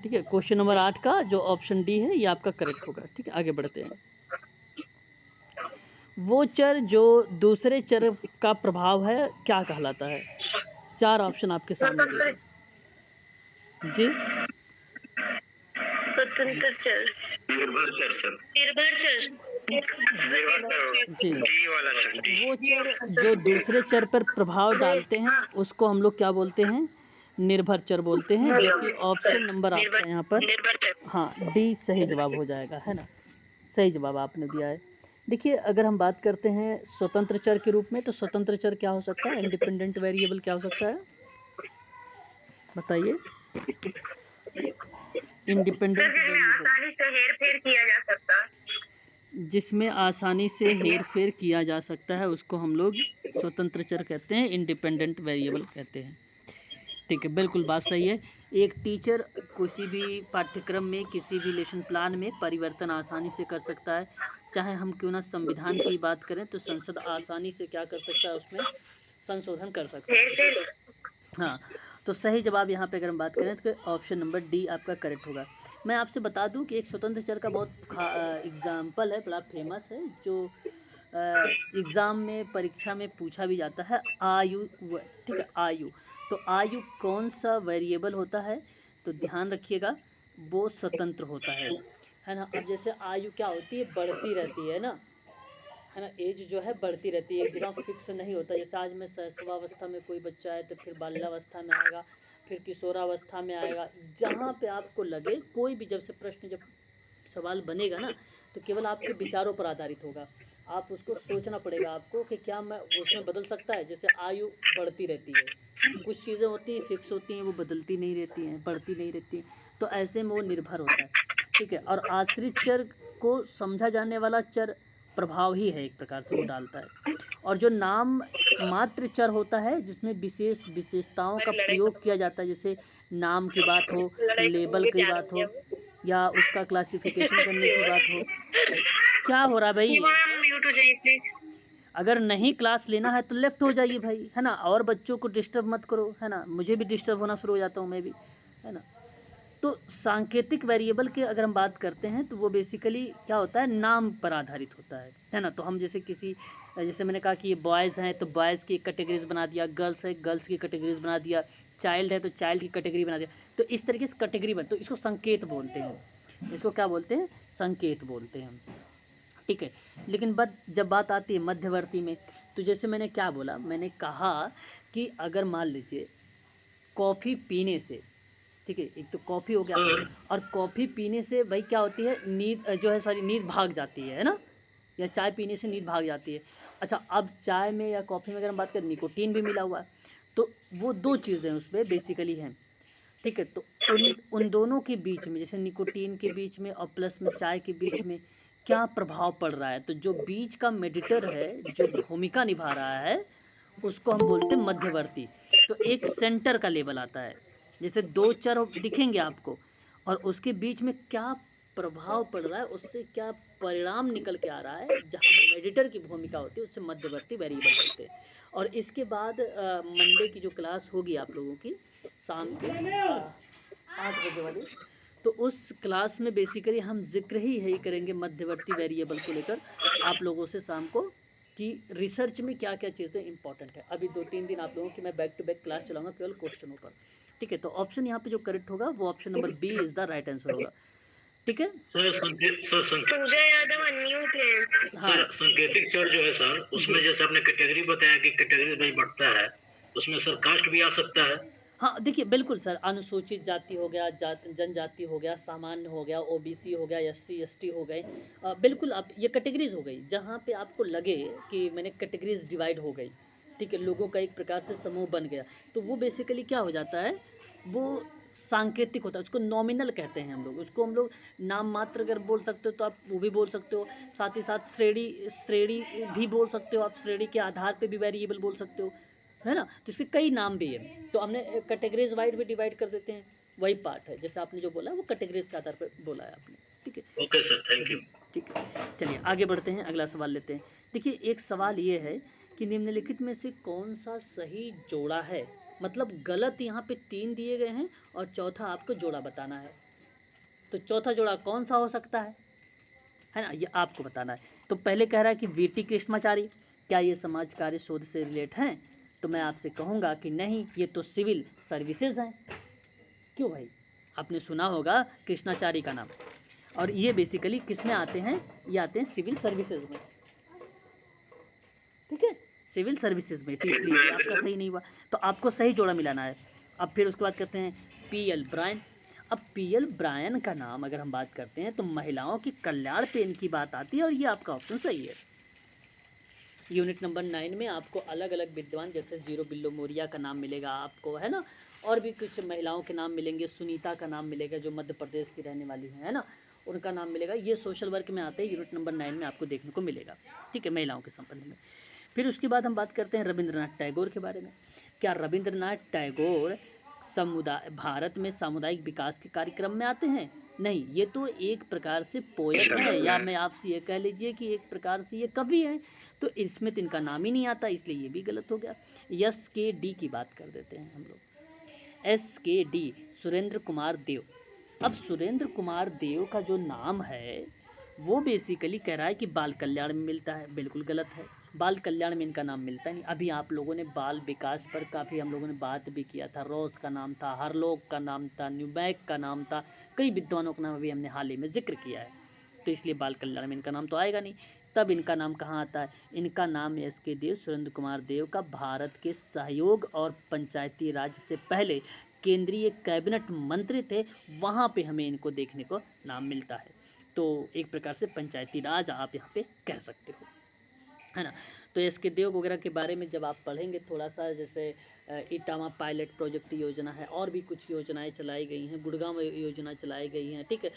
ठीक है, question number 8 का जो ऑप्शन डी है ये आपका करेक्ट होगा। ठीक है, आगे बढ़ते हैं। वो चर जो दूसरे चर का प्रभाव है क्या कहलाता है? 4 ऑप्शन आपके सामने दिए हैं। जी, स्वतंत्र चर, निर्भर चर सर, निर्भर चर, जी। डी वाला सर, डी। वो चर जो दूसरे चर पर प्रभाव डालते हैं उसको हम लोग क्या बोलते हैं? निर्भर चर बोलते हैं, जो कि ऑप्शन नंबर आपका यहाँ पर निर्भर चर, हाँ डी सही जवाब हो जाएगा, है ना। सही जवाब आपने दिया है। देखिए, अगर हम बात करते हैं स्वतंत्र चर के रूप में, तो स्वतंत्र चर क्या हो सकता है? इंडिपेंडेंट वेरिएबल क्या हो सकता है, बताइए? इंडिपेंडेंट वेरिएबल आसानी से हेर फेर किया जा सकता है, जिसमें आसानी से हेर फेर किया जा सकता है उसको हम लोग स्वतंत्र चर कहते हैं, इंडिपेंडेंट वेरिएबल कहते हैं। ठीक है, बिल्कुल बात सही है। एक टीचर किसी भी पाठ्यक्रम में, किसी भी लेसन प्लान में परिवर्तन आसानी से कर सकता है। चाहे हम क्यों ना संविधान की बात करें तो संसद आसानी से क्या कर सकता है, उसमें संशोधन कर सकता है। हाँ, तो सही जवाब यहाँ पे अगर हम बात करें तो ऑप्शन नंबर डी आपका करेक्ट होगा। मैं आपसे बता दूं कि एक स्वतंत्र चर का बहुत एग्जाम्पल है, बड़ा फेमस है, जो एग्ज़ाम में, परीक्षा में पूछा भी जाता है, आयु। ठीक है, आयु। तो आयु कौन सा वेरिएबल होता है? तो ध्यान रखिएगा, वो स्वतंत्र होता है ना। अब जैसे आयु क्या होती है? बढ़ती रहती है ना, है ना। एज जो है बढ़ती रहती है, एक जगह फिक्स नहीं होता। जैसे आज में शैशवावस्था में कोई बच्चा है तो फिर बाल्यावस्था में आएगा, फिर किशोरावस्था में आएगा। जहाँ पे आपको लगे, कोई भी जब से प्रश्न, जब सवाल बनेगा ना, तो केवल आपके विचारों पर आधारित होगा। आप उसको सोचना पड़ेगा आपको कि क्या मैं उसमें बदल सकता है। जैसे आयु बढ़ती रहती है, कुछ चीज़ें होती हैं फिक्स होती हैं, वो बदलती नहीं रहती हैं, बढ़ती नहीं रहती हैं, तो ऐसे में वो निर्भर होता है। ठीक है, और आश्रित चर को समझा जाने वाला चर प्रभाव ही है, एक प्रकार से वो डालता है। और जो नाम मात्र चर होता है, जिसमें विशेष विशेषताओं का प्रयोग किया जाता है, जैसे नाम की बात हो, लेबल की बात हो, या उसका क्लासिफिकेशन करने की बात हो। क्या हो रहा भाई? म्यूट हो जाइए प्लीज। अगर नहीं क्लास लेना है तो लेफ्ट हो जाइए भाई, है ना, और बच्चों को डिस्टर्ब मत करो, है ना। मुझे भी डिस्टर्ब होना शुरू हो जाता हूँ मैं भी, है ना। तो सांकेतिक वेरिएबल की अगर हम बात करते हैं तो वो बेसिकली क्या होता है? नाम पर आधारित होता है ना। तो हम जैसे किसी, जैसे मैंने कहा कि ये बॉयज़ हैं तो बॉयज़ की कैटेगरीज बना दिया, गर्ल्स है गर्ल्स की कैटेगरीज बना दिया, चाइल्ड है तो चाइल्ड की कैटेगरी बना दिया। तो इस तरीके से कैटेगरी बन, तो इसको संकेत बोलते हैं। इसको क्या बोलते हैं? संकेत बोलते हैं हम। ठीक है, लेकिन जब बात आती है मध्यवर्ती में, तो जैसे मैंने क्या बोला, मैंने कहा कि अगर मान लीजिए कॉफ़ी पीने से, ठीक है, एक तो कॉफ़ी हो गया, और कॉफ़ी पीने से भाई क्या होती है? नींद जो है, सॉरी, नींद भाग जाती है ना, या चाय पीने से नींद भाग जाती है। अच्छा, अब चाय में या कॉफ़ी में अगर हम बात करें, निकोटीन भी मिला हुआ है, तो वो दो चीज़ें उसमें बेसिकली हैं। ठीक है, तो उन दोनों के बीच में, जैसे निकोटीन के बीच में और प्लस में चाय के बीच में क्या प्रभाव पड़ रहा है? तो जो बीच का मेडिटर है, जो भूमिका निभा रहा है, उसको हम बोलते हैं मध्यवर्ती। तो एक सेंटर का लेवल आता है, जैसे दो चर दिखेंगे आपको, और उसके बीच में क्या प्रभाव पड़ रहा है, उससे क्या परिणाम निकल के आ रहा है, जहाँ मेडिटर की भूमिका होती है, उससे मध्यवर्ती वेरिएबल बोलते हैं। और इसके बाद मंडे की जो क्लास होगी आप लोगों की, शाम के 8 बजे वाली, तो उस क्लास में बेसिकली हम जिक्र ही यही करेंगे मध्यवर्ती वेरिएबल को लेकर आप लोगों से शाम को, कि रिसर्च में क्या क्या चीज़ें इंपॉर्टेंट है। अभी 2-3 दिन आप लोगों की मैं बैक टू बैक क्लास चलाऊंगा केवल क्वेश्चनों पर। ठीक है, तो ऑप्शन यहाँ पे जो करेक्ट होगा वो option number B is the right answer होगा। ठीक है सर पूजा यादव अनम्यूट है। हाँ सर संकेतिक चर जो है सर, उसमें जैसे आपने कैटेगरी बताया कि कैटेगरी में बढ़ता है, उसमें सर कास्ट भी आ सकता है। हाँ, देखिए बिल्कुल सर, अनुसूचित जाति हो गया, जनजाति हो गया, सामान्य हो गया, ओबीसी हो गया, एससी एसटी हो गए, बिल्कुल आप ये कैटेगरीज हो गई, जहाँ पे आपको लगे कि मैंने कैटेगरीज डिवाइड हो गई। ठीक है, लोगों का एक प्रकार से समूह बन गया, तो वो बेसिकली क्या हो जाता है? वो सांकेतिक होता है, उसको नॉमिनल कहते हैं हम लोग, उसको हम लोग नाम मात्र अगर बोल सकते हो तो आप वो भी बोल सकते हो। साथ ही साथ श्रेणी श्रेणी भी बोल सकते हो आप, श्रेणी के आधार पे भी वेरिएबल बोल सकते हो, है ना। तो इसके कई नाम भी हैं, तो हमने कैटेगरीज वाइड भी डिवाइड कर देते हैं, वही पार्ट है। जैसे आपने जो बोला वो कैटेगरीज के आधार पर बोला है आपने। ठीक है, ओके सर, थैंक यू। ठीक है, चलिए आगे बढ़ते हैं, अगला सवाल लेते हैं। देखिए, एक सवाल ये है कि निम्नलिखित में से कौन सा सही जोड़ा है, मतलब गलत यहाँ पे 3 दिए गए हैं और चौथा आपको जोड़ा बताना है। तो चौथा जोड़ा कौन सा हो सकता है ना, ये आपको बताना है। तो पहले कह रहा है कि वीटी कृष्णाचारी, क्या ये समाज कार्य शोध से रिलेट हैं? तो मैं आपसे कहूँगा कि नहीं, ये तो सिविल सर्विसेज हैं। क्यों भाई, आपने सुना होगा कृष्णाचारी का नाम, और ये बेसिकली किस में आते हैं, ये आते हैं सिविल सर्विसेज में, ठीक है, सिविल सर्विसेज में। तो इसलिए ये आपका सही नहीं हुआ, तो आपको सही जोड़ा मिलाना है। अब फिर उसके बाद करते हैं पीएल ब्रायन। अब पीएल ब्रायन का नाम अगर हम बात करते हैं तो महिलाओं के कल्याण पे इनकी बात आती है, और ये आपका ऑप्शन सही है। यूनिट नंबर 9 में आपको अलग अलग विद्वान जैसे जीरो बिल्लो मोरिया का नाम मिलेगा आपको, है ना, और भी कुछ महिलाओं के नाम मिलेंगे, सुनीता का नाम मिलेगा जो मध्य प्रदेश की रहने वाली हैं, है ना, उनका नाम मिलेगा। ये सोशल वर्क में आते हैं, यूनिट नंबर 9 में आपको देखने को मिलेगा, ठीक है, महिलाओं के संबंध में। फिर उसके बाद हम बात करते हैं रविंद्रनाथ टैगोर के बारे में। क्या रविंद्रनाथ टैगोर भारत में सामुदायिक विकास के कार्यक्रम में आते हैं? नहीं, ये तो एक प्रकार से पोएट हैं, या मैं आपसे ये कह लीजिए कि एक प्रकार से ये कवि हैं, तो इसमें तो इनका नाम ही नहीं आता, इसलिए ये भी गलत हो गया। SKD की बात कर देते हैं हम लोग। SKD सुरेंद्र कुमार देव। अब सुरेंद्र कुमार देव का जो नाम है वो बेसिकली कह रहा है कि बाल कल्याण में मिलता है, बिल्कुल गलत है। बाल कल्याण में इनका नाम मिलता नहीं। अभी आप लोगों ने बाल विकास पर काफ़ी हम लोगों ने बात भी किया था, रोज का नाम था, हरलोक का नाम था, न्यूबैक का नाम था, कई विद्वानों का नाम अभी हमने हाल ही में जिक्र किया है, तो इसलिए बाल कल्याण में इनका नाम तो आएगा नहीं। तब इनका नाम कहाँ आता है? इनका नाम SK देव, सुरेंद्र कुमार देव का भारत के सहयोग और पंचायती राज से पहले केंद्रीय कैबिनेट मंत्री थे, वहाँ पे हमें इनको देखने को नाम मिलता है। तो एक प्रकार से पंचायती राज आप यहाँ पे कह सकते हो, है ना। तो SK देव वगैरह के बारे में जब आप पढ़ेंगे थोड़ा सा, जैसे इटावा पायलट प्रोजेक्ट योजना है, और भी कुछ योजनाएं चलाई गई हैं, गुड़गांव योजना चलाई गई हैं, ठीक है,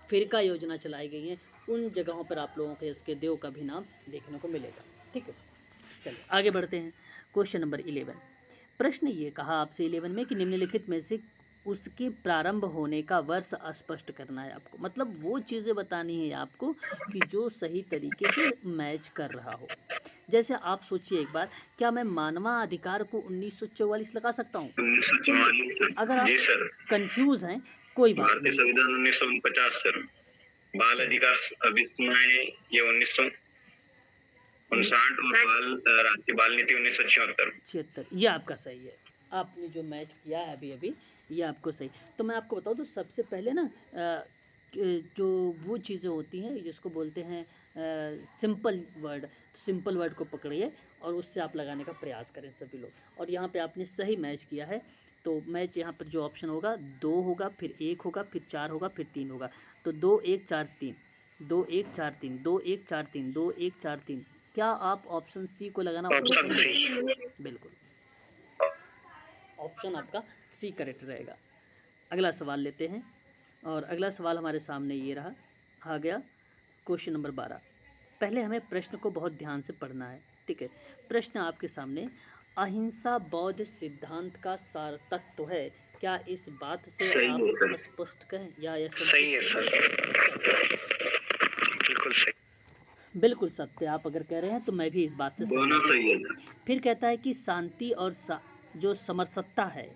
फिरका योजना चलाई गई हैं, उन जगहों पर आप लोगों को SK देव का भी नाम देखने को मिलेगा, ठीक है। चलिए आगे बढ़ते हैं। Question number 11। प्रश्न ये कहा आपसे 11 में कि निम्नलिखित में से उसके प्रारंभ होने का वर्ष स्पष्ट करना है आपको, मतलब वो चीज़ें बतानी है आपको कि जो सही तरीके से मैच कर रहा हो। जैसे आप सोचिए एक बार, क्या मैं मानवाधिकार को 1944 लगा सकता हूँ? 1944 अगर आप जी सर। कंफ्यूज हैं कोई बात भारतीय नहीं, संविधान 1949 सर। बाल अधिकार अभिस्मरण ये 1959 और राष्ट्रीय बाल नीति 1976। ये आपका सही है। आपने जो मैच किया है अभी अभी, ये आपको सही। तो मैं आपको बताऊँ तो सबसे पहले ना जो वो चीज़ें होती हैं जिसको बोलते हैं सिंपल वर्ड, तो सिंपल वर्ड को पकड़िए और उससे आप लगाने का प्रयास करें सभी लोग। और यहाँ पे आपने सही मैच किया है। तो मैच यहाँ पर जो ऑप्शन होगा 2 होगा, फिर 1 होगा, फिर 4 होगा, फिर 3 होगा। तो 2 1 4 3, 2 1 4 3, 2 1 4 3, 2 1 4 3। क्या आप ऑप्शन सी को लगाना पसंद ऑप्शन करेंगे? सी। बिल्कुल, ऑप्शन आपका सी करेक्ट रहेगा। अगला सवाल लेते हैं, और अगला सवाल हमारे सामने ये रहा, आ गया क्वेश्चन नंबर 12। पहले हमें प्रश्न को बहुत ध्यान से पढ़ना है, ठीक है। प्रश्न आपके सामने, अहिंसा बौद्ध सिद्धांत का सार तत्व है, क्या इस बात से आप स्पष्ट कहें या सही है सर, बिल्कुल सही, बिल्कुल सत्य आप अगर कह रहे हैं तो मैं भी इस बात से दोनों सही है। फिर कहता है कि शांति और जो समरसत्ता है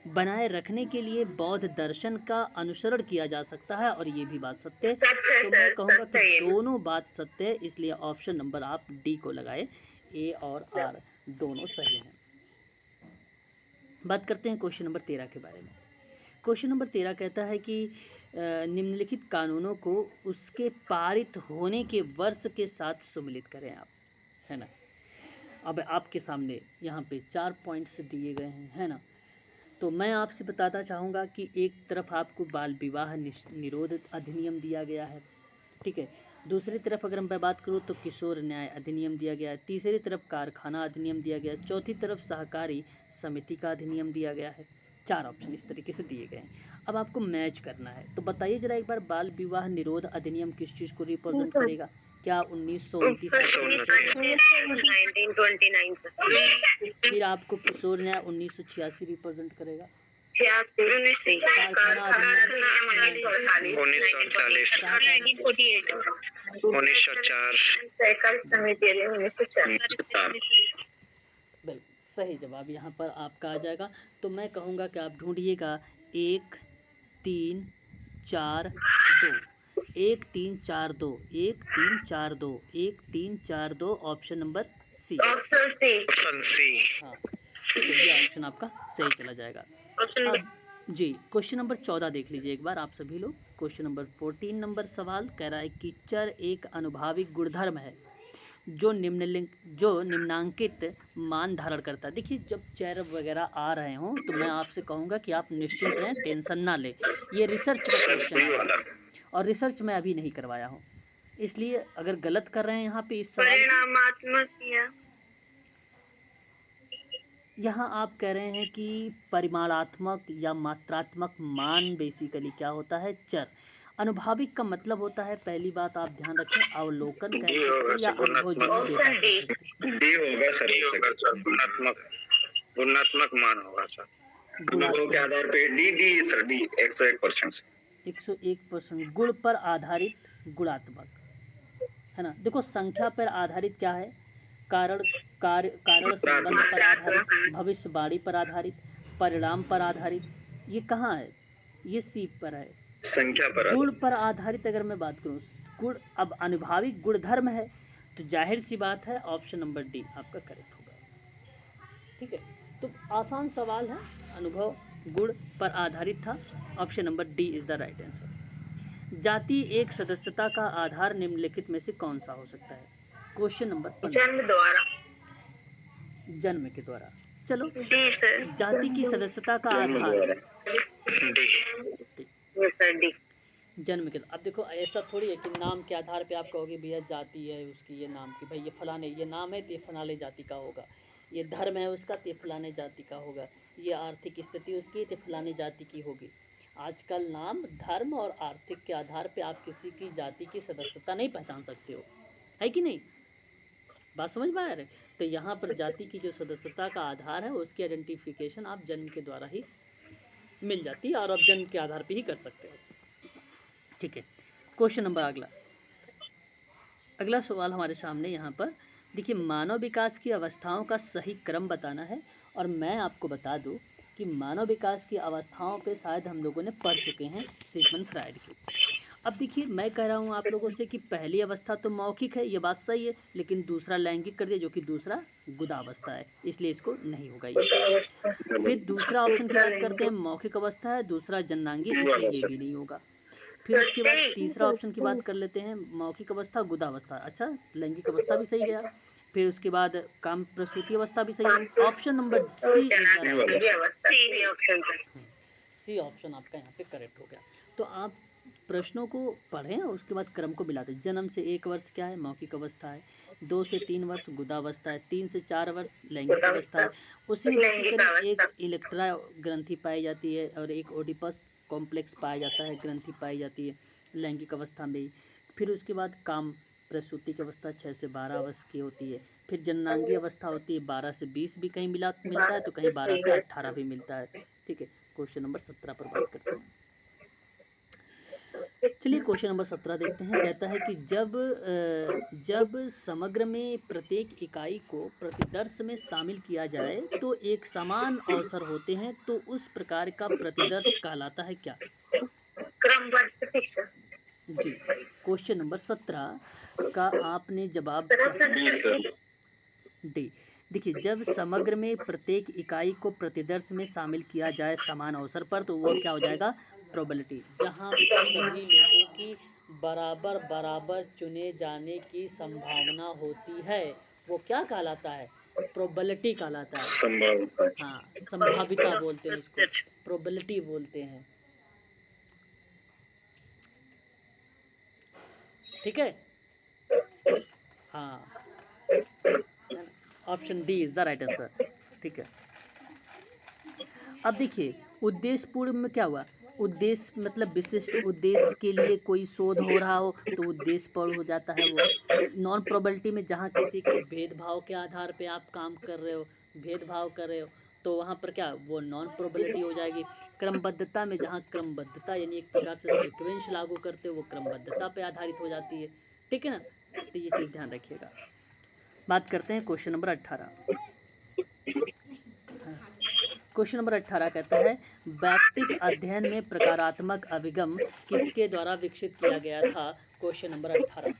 बनाए रखने के लिए बौद्ध दर्शन का अनुसरण किया जा सकता है, और ये भी बात सत्य है। तो मैं कहूँगा कि दोनों बात सत्य है, इसलिए ऑप्शन नंबर आप डी को लगाए। ए और आर दोनों सही हैं। बात करते हैं क्वेश्चन नंबर 13 के बारे में। क्वेश्चन नंबर 13 कहता है कि निम्नलिखित कानूनों को उसके पारित होने के वर्ष के साथ सम्मिलित करें आप, है ना। अब आपके सामने यहाँ पे 4 पॉइंट्स दिए गए हैं, है ना। तो मैं आपसे बताना चाहूँगा कि एक तरफ आपको बाल विवाह निरोध अधिनियम दिया गया है, ठीक है। दूसरी तरफ अगर मैं बात करूँ तो किशोर न्याय अधिनियम दिया गया है। तीसरी तरफ कारखाना अधिनियम दिया गया है। चौथी तरफ सहकारी समिति का अधिनियम दिया गया है। 4 ऑप्शन इस तरीके से दिए गए हैं। अब आपको मैच करना है, तो बताइए जरा एक बार, बाल विवाह निरोध अधिनियम किस चीज़ को रिप्रेजेंट करेगा? क्या 1929? फिर आपको किशोर न्याय 1986 रिप्रेजेंट करेगा। कारखाना अधिनियम 1949, बिल्कुल सही जवाब यहाँ पर आपका आ जाएगा। तो मैं कहूँगा कि आप ढूंढिएगा 1 3 4 2, 1 3 4 2, 1 3 4 2, 1 3 4 2, option number C. Option C. हाँ ठीक है, ये ऑप्शन आपका सही चला जाएगा। अब जी क्वेश्चन नंबर 14 देख लीजिए एक बार आप सभी लोग। क्वेश्चन नंबर 14 नंबर सवाल कह रहा है कि चर एक अनुभाविक गुणधर्म है जो निम्नांकित मान धारण करता है। देखिए जब चर वगैरह आ रहे हों तो मैं आपसे कहूँगा कि आप निश्चिंत रहें, टेंशन ना लें। ये रिसर्च का क्वेश्चन है और रिसर्च मैं अभी नहीं करवाया हूँ, इसलिए अगर गलत कर रहे हैं यहाँ पे इस सवाल को, यहाँ आप कह रहे हैं कि परिमाणात्मक या मात्रात्मक मान बेसिकली क्या होता है, चर। अनुभाविक का मतलब होता है, पहली बात आप ध्यान रखें, अवलोकन कह सकते हैं या अनुभवजन्य डेटा कह सकते हैं। डी होगा सर, गुणात्मक मान होगा सर। गुणों के आधार पे डी सर, डी 101%। 101% गुण पर आधारित गुणात्मक, है ना। देखो संख्या पर आधारित क्या है, कारण संबंध पर आधारित, भविष्यवाणी पर आधारित, परिणाम पर आधारित, ये कहाँ है, ये सी पर है, संख्या पर। गुण पर आधारित अगर मैं बात करूँ, गुण अब अनुभाविक गुणधर्म है तो जाहिर सी बात है ऑप्शन नंबर डी आपका करेक्ट होगा। ठीक है, तो आसान सवाल है, अनुभव गुण पर आधारित था, option number D is the right answer. जाति एक सदस्यता का आधार निम्नलिखित में से कौन सा हो सकता है। क्वेश्चन नंबर 15, जन्म के द्वारा। चलो जाति की सदस्यता का आधार जन्म के, अब देखो ऐसा थोड़ी है कि नाम के आधार पे आप कहोगे भैया जाति है उसकी, ये नाम की, भाई ये फलाने, ये नाम है तो ये फलाने जाति का होगा, ये धर्म है उसका तो ये फलाने जाति का होगा, ये आर्थिक स्थिति उसकी तो फलाने जाति की होगी। आजकल नाम, धर्म और आर्थिक के आधार पे आप किसी की जाति की सदस्यता नहीं पहचान सकते हो, है कि नहीं, बात समझ में आ रही है। तो यहाँ पर जाति की जो सदस्यता का आधार है उसकी आइडेंटिफिकेशन आप जन्म के द्वारा ही मिल जाती है और आप जन्म के आधार पे ही कर सकते हो। ठीक है, क्वेश्चन नंबर अगला सवाल हमारे सामने यहाँ पर देखिए, मानव विकास की अवस्थाओं का सही क्रम बताना है। और मैं आपको बता दूं कि मानव विकास की अवस्थाओं पे शायद हम लोगों ने पढ़ चुके हैं सिगमंड फ्राइड की। अब देखिए मैं कह रहा हूँ आप लोगों से कि पहली अवस्था तो मौखिक है, ये बात सही है, लेकिन दूसरा लैंगिक कर दिया जो कि दूसरा गुदावस्था है, इसलिए इसको नहीं होगा ये। फिर दूसरा ऑप्शन की बात करते हैं, मौखिक अवस्था है, दूसरा जन्नांगी, इसलिए ये भी नहीं होगा। फिर उसके बाद तीसरा ऑप्शन की बात कर लेते हैं, मौखिक अवस्था गुदावस्था, अच्छा लैंगिक अवस्था भी सही गया। फिर उसके बाद काम प्रसूति अवस्था भी सही है, ऑप्शन नंबर सी ऑप्शन आपका यहाँ पे करेक्ट हो गया। तो आप प्रश्नों को पढ़ें और उसके बाद क्रम को मिलाते हैं। जन्म से 1 वर्ष क्या है, मौखिक अवस्था है, 2 से 3 वर्ष गुदावस्था है, 3 से 4 वर्ष लैंगिक अवस्था है, उसी में एक इलेक्ट्रा ग्रंथि पाई जाती है और एक ओडिपस कॉम्प्लेक्स पाया जाता है, ग्रंथि पाई जाती है लैंगिक अवस्था में ही। फिर उसके बाद काम प्रसूति की अवस्था 6 से 12 वर्ष की होती है। फिर जन्नांगी अवस्था होती है 12 से 20 भी कहीं मिलता है तो कहीं 12 से 18 भी मिलता है। ठीक है, क्वेश्चन नंबर 17 पर बात करते हैं। चलिए क्वेश्चन नंबर 17 देखते हैं। कहता है कि जब समग्र में प्रत्येक इकाई को प्रतिदर्श में शामिल किया जाए तो एक समान अवसर होते हैं, तो उस प्रकार का प्रतिदर्श कहलाता है क्या। जी, क्वेश्चन नंबर 17 का आपने जवाब डी। देखिए जब समग्र में प्रत्येक इकाई को प्रतिदर्श में शामिल किया जाए समान अवसर पर, तो वो क्या हो जाएगा, प्रोबेबिलिटी। जहाँ सभी लोगों की बराबर चुने जाने की संभावना होती है वो क्या कहलाता है, प्रोबेबिलिटी कहलाता है। हाँ, संभाविता बोलते हैं उसको, प्रोबेबिलिटी बोलते हैं। ठीक है, हाँ, option D is the right answer. ठीक है, अब देखिए उद्देश्य पूर्ण में क्या हुआ, उद्देश्य मतलब विशिष्ट उद्देश्य के लिए कोई शोध हो रहा हो तो उद्देश्य पूर्ण हो जाता है वो। नॉन प्रोबेबिलिटी में जहाँ किसी के भेदभाव के आधार पे आप काम कर रहे हो, भेदभाव कर रहे हो, तो वहाँ पर क्या वो नॉन प्रोबेबिलिटी हो जाएगी। क्रमबद्धता में जहाँ क्रमबद्धता यानी एक प्रकार से सीक्वेंस लागू करते हो वो क्रमबद्धता पे आधारित हो जाती है। ठीक है ना, तो ये चीज़ ध्यान रखिएगा। बात करते हैं क्वेश्चन नंबर 18। क्वेश्चन नंबर 18 कहता है वैयक्तिक अध्ययन में प्रकारात्मक अभिगम किसके द्वारा विकसित किया गया था। Question number 18।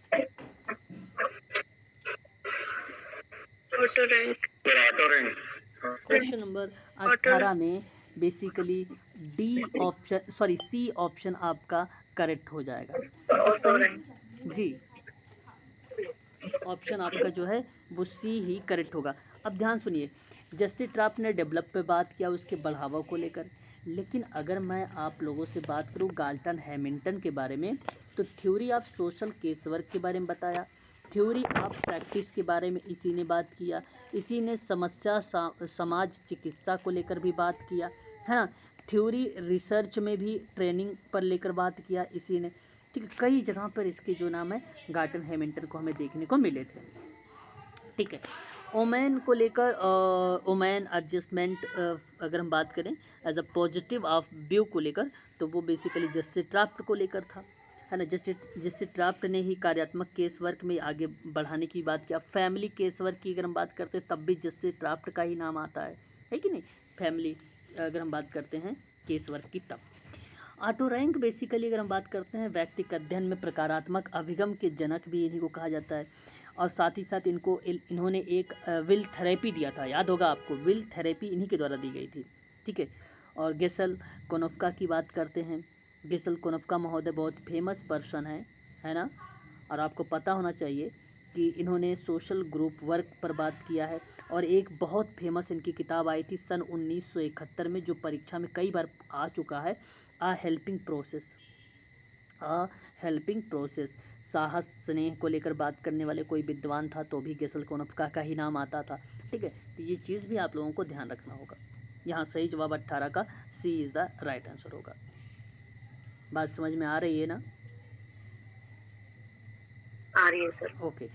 क्वेश्चन नंबर 18 में बेसिकली सी ऑप्शन आपका करेक्ट हो जाएगा। और सही जी, ऑप्शन आपका जो है वो सी ही करेक्ट होगा। अब ध्यान सुनिए, जैसे ट्राप ने डेवलप पे बात किया उसके बढ़ावा को लेकर, लेकिन अगर मैं आप लोगों से बात करूं गाल्टन हैमिल्टन के बारे में, तो theory of social case work के बारे में बताया, थ्योरी ऑफ प्रैक्टिस के बारे में इसी ने बात किया, इसी ने समस्या समाज चिकित्सा को लेकर भी बात किया, है ना। थ्योरी रिसर्च में भी ट्रेनिंग पर लेकर बात किया इसी ने, ठीक है। कई जगह पर इसके जो नाम है गाल्टन हैमिल्टन को हमें देखने को मिले थे, ठीक है। ओमेन को लेकर ओमेन एडजस्टमेंट अगर हम बात करें as a positive of view को लेकर, तो वो बेसिकली जस्टिस ट्राफ्ट को लेकर था, है ना। जस्टिस ट्राफ्ट ने ही कार्यात्मक केस वर्क में आगे बढ़ाने की बात किया। फैमिली केस वर्क की अगर हम बात करते हैं तब भी जस्टिस ट्राफ्ट का ही नाम आता है कि नहीं। फैमिली अगर हम बात करते हैं केस वर्क की तब। ऑटो रैंक बेसिकली अगर हम बात करते हैं व्यक्तिगत अध्ययन में प्रकारात्मक अभिगम के जनक भी इन्हीं को कहा जाता है। और साथ ही साथ इन्होंने एक विल थेरेपी दिया था, याद होगा आपको, विल थेरेपी इन्हीं के द्वारा दी गई थी, ठीक है। और गेसल कोनोफ्का की बात करते हैं, गेसल कोनोफ्का महोदय बहुत फेमस पर्सन है ना। और आपको पता होना चाहिए कि इन्होंने सोशल ग्रुप वर्क पर बात किया है। और एक बहुत फेमस इनकी किताब आई थी सन 1971 में, जो परीक्षा में कई बार आ चुका है, आ हेल्पिंग प्रोसेस। साहस स्नेह को लेकर बात करने वाले कोई विद्वान था तो भी गेसल कोनोफ्का का ही नाम आता था, ठीक है। तो ये चीज़ भी आप लोगों को ध्यान रखना होगा। यहाँ सही जवाब 18 का सी इज़ द राइट आंसर होगा। बात समझ में आ रही है ना? आ रही है सर। ओके,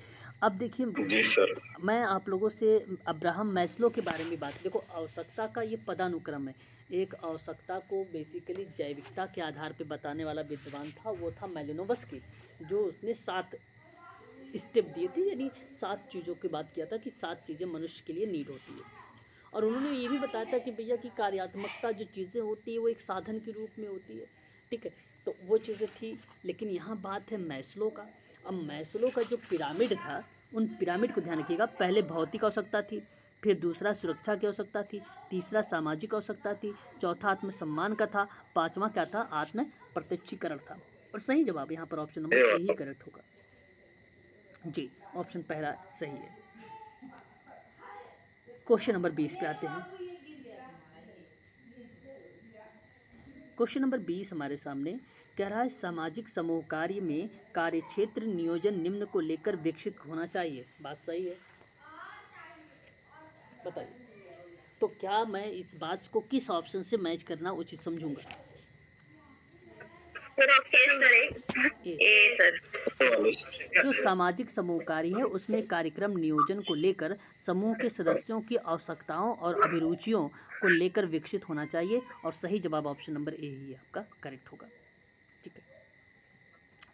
अब देखिए जी सर। मैं आप लोगों से अब्राहम मैस्लो के बारे में बात, देखो आवश्यकता का ये पदानुक्रम है। एक आवश्यकता को बेसिकली जैविकता के आधार पे बताने वाला विद्वान था, वो था मैलिनोवस्की, जो उसने 7 स्टेप दिए थे, यानी 7 चीज़ों की बात किया था कि 7 चीज़ें मनुष्य के लिए नीड होती है। और उन्होंने ये भी बताया था कि भैया की कार्यात्मकता जो चीज़ें होती है वो एक साधन के रूप में होती है, ठीक है। तो वो चीज़ें थी, लेकिन यहाँ बात है मैस्लो का। अब मैस्लो का जो पिरामिड था, उन पिरामिड को ध्यान रखिएगा। पहले भौतिक आवश्यकता थी, फिर दूसरा सुरक्षा की आवश्यकता थी, तीसरा सामाजिक आवश्यकता थी, चौथा आत्मसम्मान का था, पांचवा क्या था, आत्म प्रत्यक्षीकरण था। और सही जवाब यहाँ पर option number A he correct होगा जी, ऑप्शन पहला सही है। क्वेश्चन नंबर 20 पे आते हैं। क्वेश्चन नंबर 20 हमारे सामने कह रहा है सामाजिक समूह कार्य में कार्यक्षेत्र नियोजन निम्न को लेकर विकसित होना चाहिए। बात सही है, बताइए। तो क्या मैं इस बात को किस ऑप्शन से मैच करना उचित समझूंगा? ए सर। जो सामाजिक समूह कार्य है उसमें कार्यक्रम नियोजन को लेकर समूह के सदस्यों की आवश्यकताओं और अभिरुचियों को लेकर विकसित होना चाहिए। और सही जवाब ऑप्शन नंबर ए ही आपका करेक्ट होगा, ठीक है।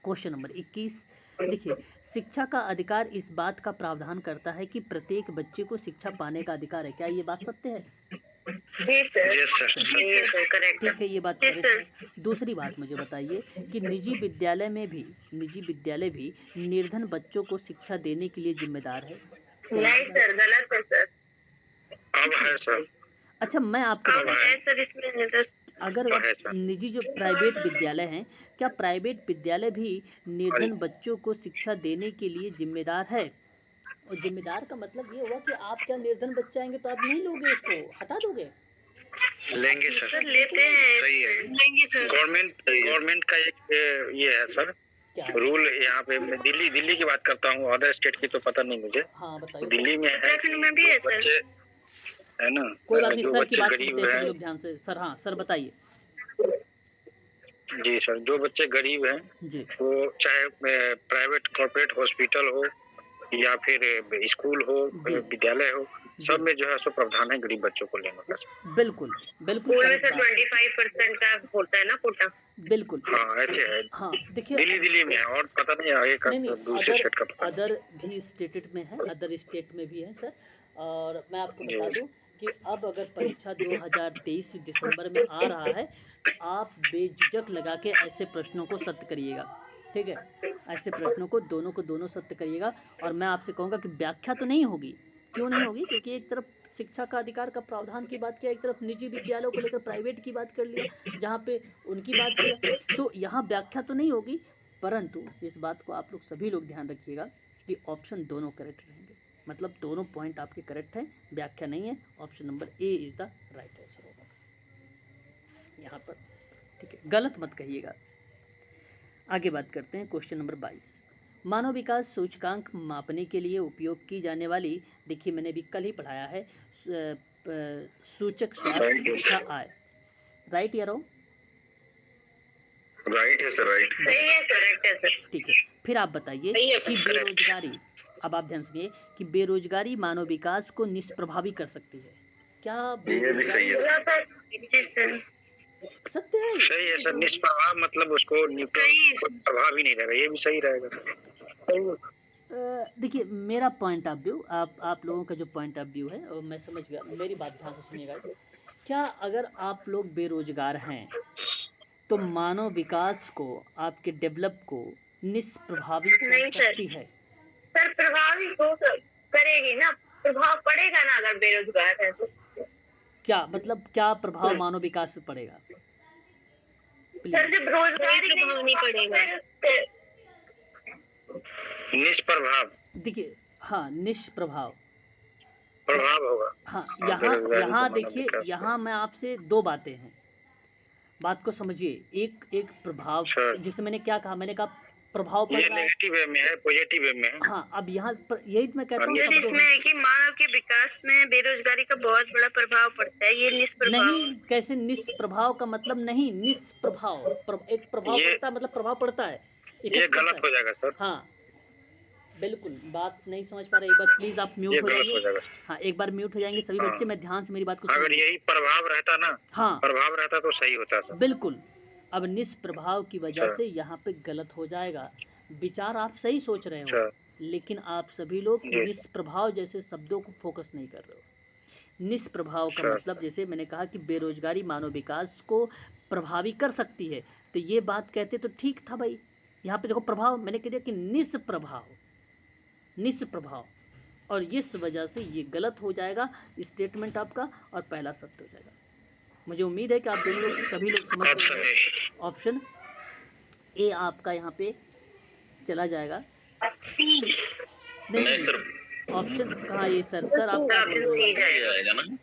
क्वेश्चन नंबर 21 देखिए, शिक्षा का अधिकार इस बात का प्रावधान करता है कि प्रत्येक बच्चे को शिक्षा पाने का अधिकार है। क्या ये बात सत्य है? जी सर, करेक्ट, ठीक है, ये बात करेक्ट है। दूसरी बात मुझे बताइए कि निजी विद्यालय भी निर्धन बच्चों को शिक्षा देने के लिए जिम्मेदार है। नहीं सर, गलत है सर। अब है सर। अच्छा, मैं आपको है सर, इसमें अगर निजी जो प्राइवेट विद्यालय हैं, क्या प्राइवेट विद्यालय भी निर्धन बच्चों को शिक्षा देने के लिए जिम्मेदार है? और जिम्मेदार का मतलब ये हुआ कि आप क्या निर्धन बच्चे आएंगे तो आप नहीं लोगे, उसको हटा दोगे? लेंगे सर, लेते हैं, सही है, लेंगे सर। गवर्नमेंट का एक ये है सर रूल यहाँ पे। मैं दिल्ली की बात करता हूँ, अदर स्टेट की तो पता नहीं मुझे। हाँ बताइए। दिल्ली में है, उत्तराखंड में भी है सर। बच्चे है ना, कोई बात नहीं, जो सर की बच्चे बात गरीब सुनते हैं हैं। सब लोग ध्यान से। सर हाँ सर बताइए। जी सर, जो बच्चे गरीब हैं जी, वो चाहे प्राइवेट कॉर्पोरेट हॉस्पिटल हो या फिर स्कूल हो, जी। विद्यालय हो, सब में जो है सो प्रावधान है गरीब बच्चों को लेने का। बिल्कुल बिल्कुल स्कूल में correct सर बात। 25% का होता है ना कोटा। बिल्कुल हाँ ऐसे है, हाँ। देखिए दिल्ली में है, और पता नहीं आगे का नहीं दूसरे स्टेट का पता नहीं। अदर भी स्टेटेड में है, अदर स्टेट में भी है सर। और मैं आपको बता दूं कि अब अगर परीक्षा 2023 दिसंबर में आ रहा है तो आप बेझिझक लगा के ऐसे प्रश्नों को सत्य करिएगा, ठीक है। ऐसे प्रश्नों को दोनों सत्य करिएगा। और मैं आपसे कहूँगा कि व्याख्या तो नहीं होगी। क्यों नहीं होगी? क्योंकि एक तरफ शिक्षा का अधिकार का प्रावधान की बात किया, एक तरफ निजी विद्यालयों को लेकर प्राइवेट की बात कर लिया, जहाँ पे उनकी बात किया, तो यहाँ व्याख्या तो नहीं होगी। परंतु इस बात को आप लोग सभी लोग ध्यान रखिएगा कि ऑप्शन दोनों करेक्ट रहेंगे, मतलब दोनों पॉइंट आपके करेक्ट हैं, व्याख्या नहीं है। Option number A is the right answer होगा यहाँ पर, ठीक है। गलत मत कहिएगा। आगे बात करते हैं क्वेश्चन नंबर 22। मानव विकास सूचकांक मापने के लिए उपयोग की जाने वाली, देखिए मैंने भी कल ही पढ़ाया है, सूचक स्वास्थ्य शिक्षा आय, राइट या रॉन्ग? राइट है सर, राइट। सही है, करेक्ट है सर। ठीक है। फिर आप बताइए कि बेरोजगारी, अब आप ध्यान सुनिए कि बेरोजगारी मानव विकास को निष्प्रभावी कर सकती है। क्या ये भी सही है सत्य है? सही है सर। निष्प्रभाव मतलब उसको प्रभाव ही नहीं रहेगा, ये भी सही रहेगा। देखिए मेरा पॉइंट ऑफ व्यू, आप लोगों का जो पॉइंट ऑफ व्यू है और मैं समझ गया, मेरी बात ध्यान से सुनिएगा। क्या अगर आप लोग बेरोजगार हैं तो मानव विकास को, आपके डेवलप को निष्प्रभावी कर सकती है? सर प्रभावी हो करेगी ना, प्रभाव पड़ेगा ना अगर बेरोजगार है तो। क्या मतलब, क्या प्रभाव मानव विकास पे पड़ेगा? सर जब रोजगार नहीं पड़ेगा, निष्प्रभाव, देखिए हाँ निष्प्रभाव प्रभाव होगा। हाँ, यहाँ देखिए, यहाँ मैं आपसे दो बातें हैं, बात को समझिए। एक प्रभाव, जिसे मैंने क्या कहा, मैंने कहा प्रभाव पड़ रहा है, नेगेटिव वे में है, पॉजिटिव वे में है। हाँ, अब यहाँ पर यही मैं कहता हूँ इसमें है कि मानव के विकास में बेरोजगारी का बहुत बड़ा प्रभाव पड़ता है। ये निष्प्रभाव नहीं, कैसे निष्प्रभाव का मतलब नहीं, निष्प्रभाव, एक प्रभाव पड़ता है, मतलब प्रभाव पड़ता है, ये गलत हो जाएगा सर। हाँ बिल्कुल, बात नहीं समझ पा रहे, एक बार प्लीज आप म्यूट हो जाइए। हाँ, एक बार म्यूट हो जाएंगे सभी बच्चे, मैं ध्यान से मेरी बात को सुनिए। अगर यही प्रभाव रहता ना, हाँ प्रभाव रहता तो सही होता सर। बिल्कुल। अब निष्प्रभाव की वजह से यहाँ पे गलत हो जाएगा। विचार आप सही सोच रहे हो, लेकिन आप सभी लोग निष्प्रभाव जैसे शब्दों को फोकस नहीं कर रहे हो। निष्प्रभाव का मतलब, जैसे मैंने कहा कि बेरोजगारी मानव विकास को प्रभावी कर सकती है, तो ये बात कहते तो ठीक था भाई। यहाँ पे देखो प्रभाव, मैंने कह दिया कि निष्प्रभाव, निष्प्रभाव, और इस वजह से ये गलत हो जाएगा स्टेटमेंट आपका, और पहला सत्य हो जाएगा। मुझे उम्मीद है कि आप दोनों लोग, सभी लोग समझ रहे हैं। ऑप्शन ए आपका यहाँ पे चला जाएगा। नहीं सर, ऑप्शन कहाँ ये सर आपका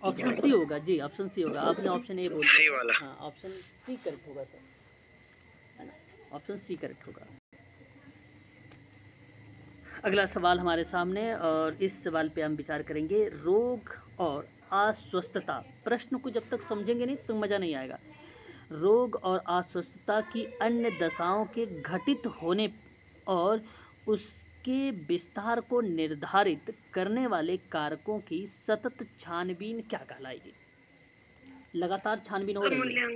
ऑप्शन सी होगा जी, ऑप्शन सी होगा। आपने ऑप्शन ए बोल दिया। हाँ, ऑप्शन सी करेक्ट होगा सर, है ना, ऑप्शन सी करेक्ट होगा। अगला सवाल हमारे सामने, और इस सवाल पे हम विचार करेंगे। रोग और अस्वस्थता, प्रश्न को जब तक समझेंगे नहीं तो मज़ा नहीं आएगा। रोग और अस्वस्थता की अन्य दशाओं के घटित होने और उसके विस्तार को निर्धारित करने वाले कारकों की सतत छानबीन क्या कहलाएगी? लगातार छानबीन हो रही है।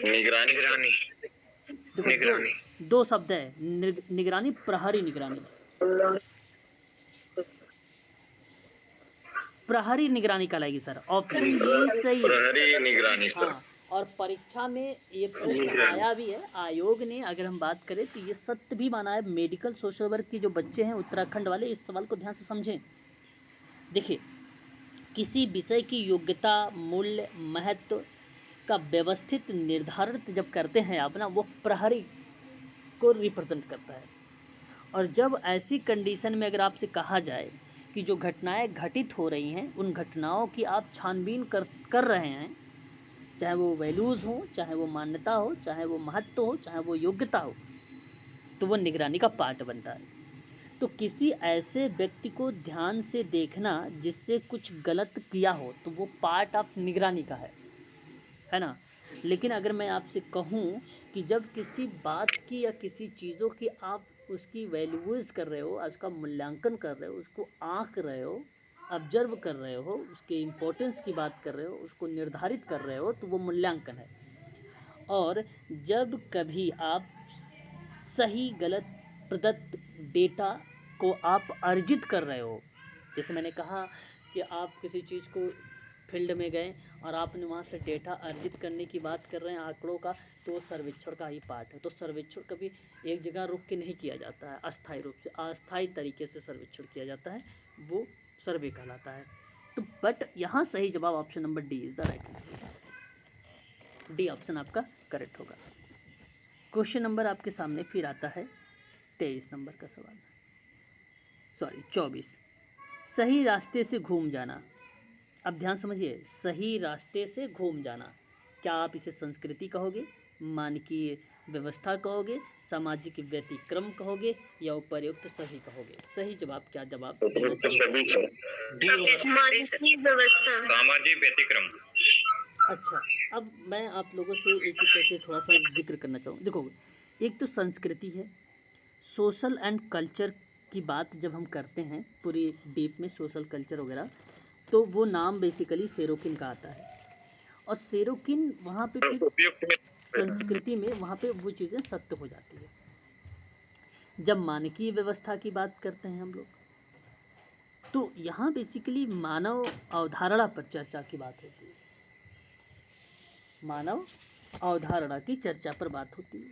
निगरानी, दो शब्द है, निगरानी, प्रहरी निगरानी। प्रहरी निगरानी कहलाएगी सर, ऑप्शन ये सही है, प्रहरी निगरानी सर। हाँ, और परीक्षा में ये प्रश्न आया भी है। आयोग ने, अगर हम बात करें तो ये सत्य भी माना है। मेडिकल सोशल वर्क के जो बच्चे हैं उत्तराखंड वाले, इस सवाल को ध्यान से समझें। देखिए, किसी विषय की योग्यता, मूल्य, महत्व का व्यवस्थित निर्धारित जब करते हैं आप ना, वो प्रहरी को रिप्रेजेंट करता है। और जब ऐसी कंडीशन में अगर आपसे कहा जाए कि जो घटनाएं घटित हो रही हैं, उन घटनाओं की आप छानबीन कर रहे हैं, चाहे वो वैल्यूज़ हो, चाहे वो मान्यता हो, चाहे वो महत्व हो, चाहे वो योग्यता हो, तो वो निगरानी का पार्ट बनता है। तो किसी ऐसे व्यक्ति को ध्यान से देखना जिससे कुछ गलत किया हो, तो वो पार्ट ऑफ निगरानी का है ना। लेकिन अगर मैं आपसे कहूँ कि जब किसी बात की या किसी चीज़ों की आप उसकी वैल्यूज़ कर रहे हो, उसका मूल्यांकन कर रहे हो, उसको आँक रहे हो, ऑब्जर्व कर रहे हो, उसके इम्पोर्टेंस की बात कर रहे हो, उसको निर्धारित कर रहे हो, तो वो मूल्यांकन है। और जब कभी आप सही गलत प्रदत्त डेटा को आप अर्जित कर रहे हो, जैसे मैंने कहा कि आप किसी चीज़ को फील्ड में गए और आपने वहाँ से डेटा अर्जित करने की बात कर रहे हैं आंकड़ों का, तो वो सर्वेक्षण का ही पार्ट है। तो सर्वेक्षण कभी एक जगह रुक के नहीं किया जाता है, अस्थायी रूप से अस्थायी तरीके से सर्वेक्षण किया जाता है, वो सर्वे कहलाता है। तो बट यहाँ सही जवाब option number D is the right answer. D option आपका करेक्ट होगा। क्वेश्चन नंबर आपके सामने फिर आता है 23 नंबर का सवाल, सॉरी 24। सही रास्ते से घूम जाना। अब ध्यान समझिए, सही रास्ते से घूम जाना, क्या आप इसे संस्कृति कहोगे, मानकीय व्यवस्था कहोगे, सामाजिक व्यतिक्रम कहोगे, या उपर्युक्त सभी कहोगे? सही जवाब क्या जवाब देना चाहिए? सभी से मानकीय व्यवस्था। सामाजिक व्यतिक्रम। अच्छा, अब मैं आप लोगों से एक एक करके थोड़ा सा जिक्र करना चाहूँ। देखो, एक तो संस्कृति है, सोशल एंड कल्चर की बात जब हम करते हैं पूरी डीप में, सोशल कल्चर वगैरह, तो वो नाम बेसिकली सेरोकिन का आता है। और सेरोकिन वहाँ पे फिर संस्कृति में वहाँ पे वो चीज़ें सत्य हो जाती है। जब मानकीय व्यवस्था की बात करते हैं हम लोग, तो यहाँ बेसिकली मानव अवधारणा पर चर्चा की बात होती है, मानव अवधारणा की चर्चा पर बात होती है।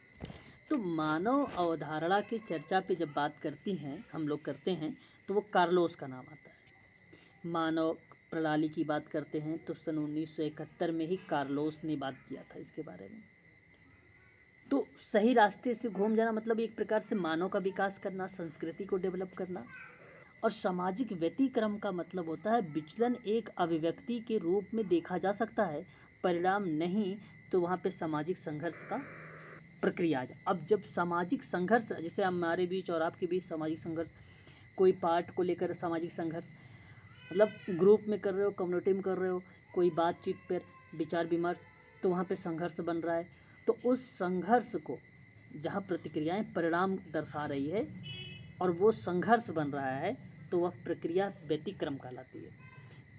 तो मानव अवधारणा की चर्चा पे जब बात करती हैं हम लोग करते हैं, तो वो कार्लोस का नाम आता है। मानव प्रणाली की बात करते हैं तो सन 1971 में ही कार्लोस ने बात किया था इसके बारे में। तो सही रास्ते से घूम जाना मतलब एक प्रकार से मानव का विकास करना, संस्कृति को डेवलप करना। और सामाजिक व्यतिक्रम का मतलब होता है विचलन एक अभिव्यक्ति के रूप में देखा जा सकता है, परिणाम नहीं तो वहाँ पे सामाजिक संघर्ष का प्रक्रिया आ जाए। अब जब सामाजिक संघर्ष, जैसे हमारे बीच और आपके बीच सामाजिक संघर्ष, कोई पार्ट को लेकर सामाजिक संघर्ष, मतलब ग्रुप में कर रहे हो, कम्युनिटी में कर रहे हो, कोई बातचीत पर विचार विमर्श, तो वहाँ पे संघर्ष बन रहा है। तो उस संघर्ष को जहाँ प्रतिक्रियाएं परिणाम दर्शा रही है और वो संघर्ष बन रहा है, तो वह प्रक्रिया व्यतिक्रम कहलाती है।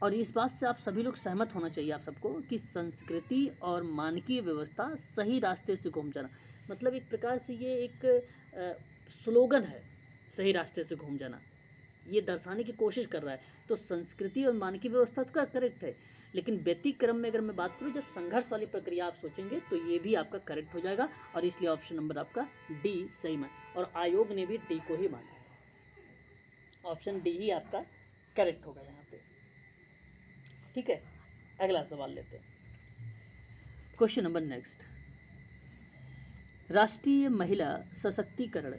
और इस बात से आप सभी लोग सहमत होना चाहिए आप सबको कि संस्कृति और मानकीय व्यवस्था सही रास्ते से घूम जाना, मतलब एक प्रकार से ये एक स्लोगन है, सही रास्ते से घूम जाना, ये दर्शाने की कोशिश कर रहा है। तो संस्कृति और मानकीय व्यवस्था तो करेक्ट है, लेकिन व्यतिक्रम में अगर मैं बात करूँ, जब संघर्ष वाली प्रक्रिया आप सोचेंगे तो ये भी आपका करेक्ट हो जाएगा। और इसलिए ऑप्शन नंबर आपका डी सही माना, और आयोग ने भी डी को ही माना है। ऑप्शन डी ही आपका करेक्ट होगा यहाँ पे। ठीक है, अगला सवाल लेते हैं। क्वेश्चन नंबर नेक्स्ट, राष्ट्रीय महिला सशक्तिकरण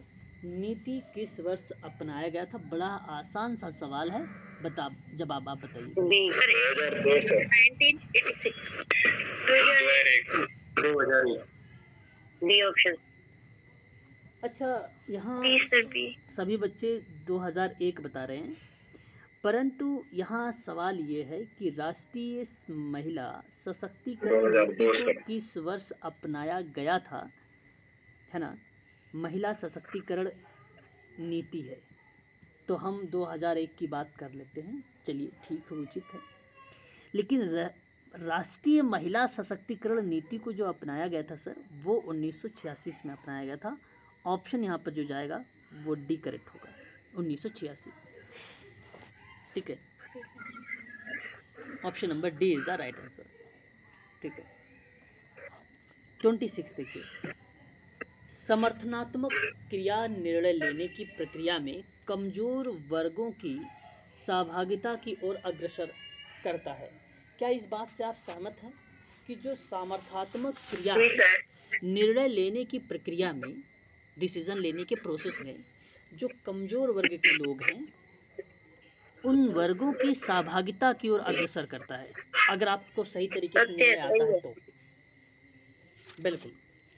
नीति किस वर्ष अपनाया गया था? बड़ा आसान सा सवाल है, बता जवाब आप बताइए। 2001। D option. अच्छा, यहाँ सभी बच्चे 2001 बता रहे हैं, परंतु यहाँ सवाल ये है कि राष्ट्रीय महिला सशक्तिकरण नीति को किस वर्ष अपनाया गया था, है ना? महिला सशक्तिकरण नीति है, तो हम 2001 की बात कर लेते हैं। चलिए ठीक है, उचित है। लेकिन राष्ट्रीय महिला सशक्तिकरण नीति को जो अपनाया गया था सर, वो 1986 में अपनाया गया था। ऑप्शन यहाँ पर जो जाएगा वो डी करेक्ट होगा, 1986। ठीक है, option number D is the right answer. ठीक है, 26 देखिए, समर्थनात्मक क्रिया निर्णय लेने की प्रक्रिया में कमजोर वर्गों की सहभागिता की ओर अग्रसर करता है। क्या इस बात से आप सहमत हैं कि जो सामर्थ्यात्मक क्रिया निर्णय लेने की प्रक्रिया में, डिसीजन लेने के प्रोसेस में जो कमजोर वर्ग के लोग हैं, उन वर्गों की सहभागिता की ओर अग्रसर करता है? अगर आपको सही तरीके से निर्णय आता है तो बिल्कुल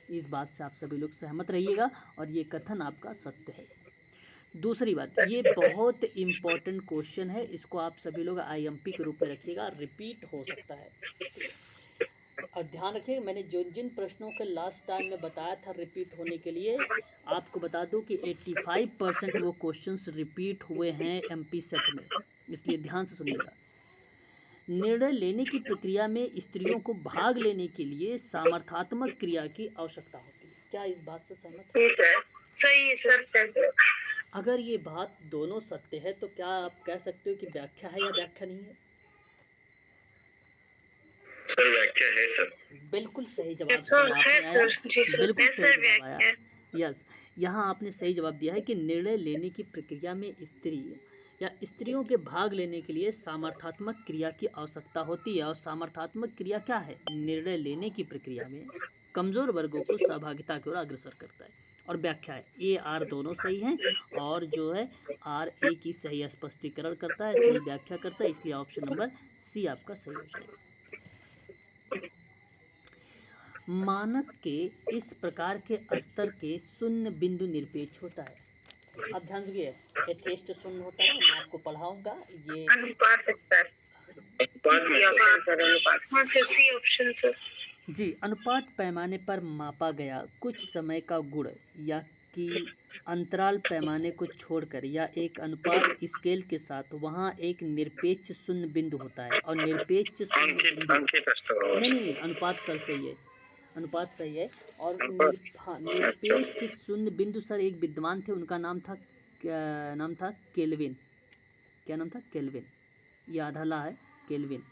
इस बात से आप सभी लोग सहमत रहिएगा, और ये कथन आपका सत्य है। दूसरी बात, ये बहुत इम्पोर्टेंट क्वेश्चन है, इसको आप सभी लोग IMP के रूप में रखिएगा, रिपीट हो सकता है। और ध्यान रखिए, मैंने जिन प्रश्नों के लास्ट टाइम में बताया था रिपीट होने के लिए, आपको बता दूं कि 85% वो क्वेश्चंस रिपीट हुए हैं MP सेट में, इसलिए ध्यान से सुनिएगा। निर्णय लेने की प्रक्रिया में स्त्रियों को भाग लेने के लिए सामर्थ्यात्मक क्रिया की आवश्यकता होती है। क्या इस बात से सहमत है? सही है सर। अगर ये बात दोनों सत्य है तो क्या आप कह सकते हो कि व्याख्या है या व्याख्या नहीं है? सर व्याख्या है सर। बिल्कुल सही जवाब तो सर है आपने आया, सर। जी सर। बिल्कुल है सही सर जवाब आया। व्याख्या। यस, यहाँ आपने सही जवाब दिया है कि निर्णय लेने की प्रक्रिया में स्त्री या स्त्रियों के भाग लेने के लिए सामर्थ्यात्मक क्रिया की आवश्यकता होती है। और सामर्थ्यात्मक क्रिया क्या है? निर्णय लेने की प्रक्रिया में कमज़ोर वर्गों को सहभागिता की ओर अग्रसर करता है। और व्याख्या है ए आर दोनों सही हैं, और जो है आर ए की सही स्पष्टीकरण करता है, सही व्याख्या करता है, इसलिए ऑप्शन नंबर सी आपका सही हो जाएगा। मानक के इस प्रकार के स्तर के शून्य बिंदु निरपेक्ष होता है। अब ध्यान दीजिए, ये टेस्ट शून्य होता है, मैं आपको पढ़ाऊंगा ये। अनुपात है सर। अनुपात में सी ऑप्शन सर। अनुपात। हाँ सर, सी ऑप्शन सर। जी, अनुपात पैमाने पर मापा गया कुछ समय का गुण या कि अंतराल पैमाने को छोड़कर या एक अनुपात स्केल के साथ वहाँ एक निरपेक्ष शून्य बिंदु होता है। और निरपेक्ष शून्य बिंदु अंकित स्तर होगा। नहीं, अनुपात सर सही है, अनुपात सही है। और अनुपात। हाँ, निरपेक्ष शून्य बिंदु सर एक विद्वान थे, उनका नाम था, क्या नाम था? केल्विन। क्या नाम था? केल्विन। ये आधा ला है, केल्विन,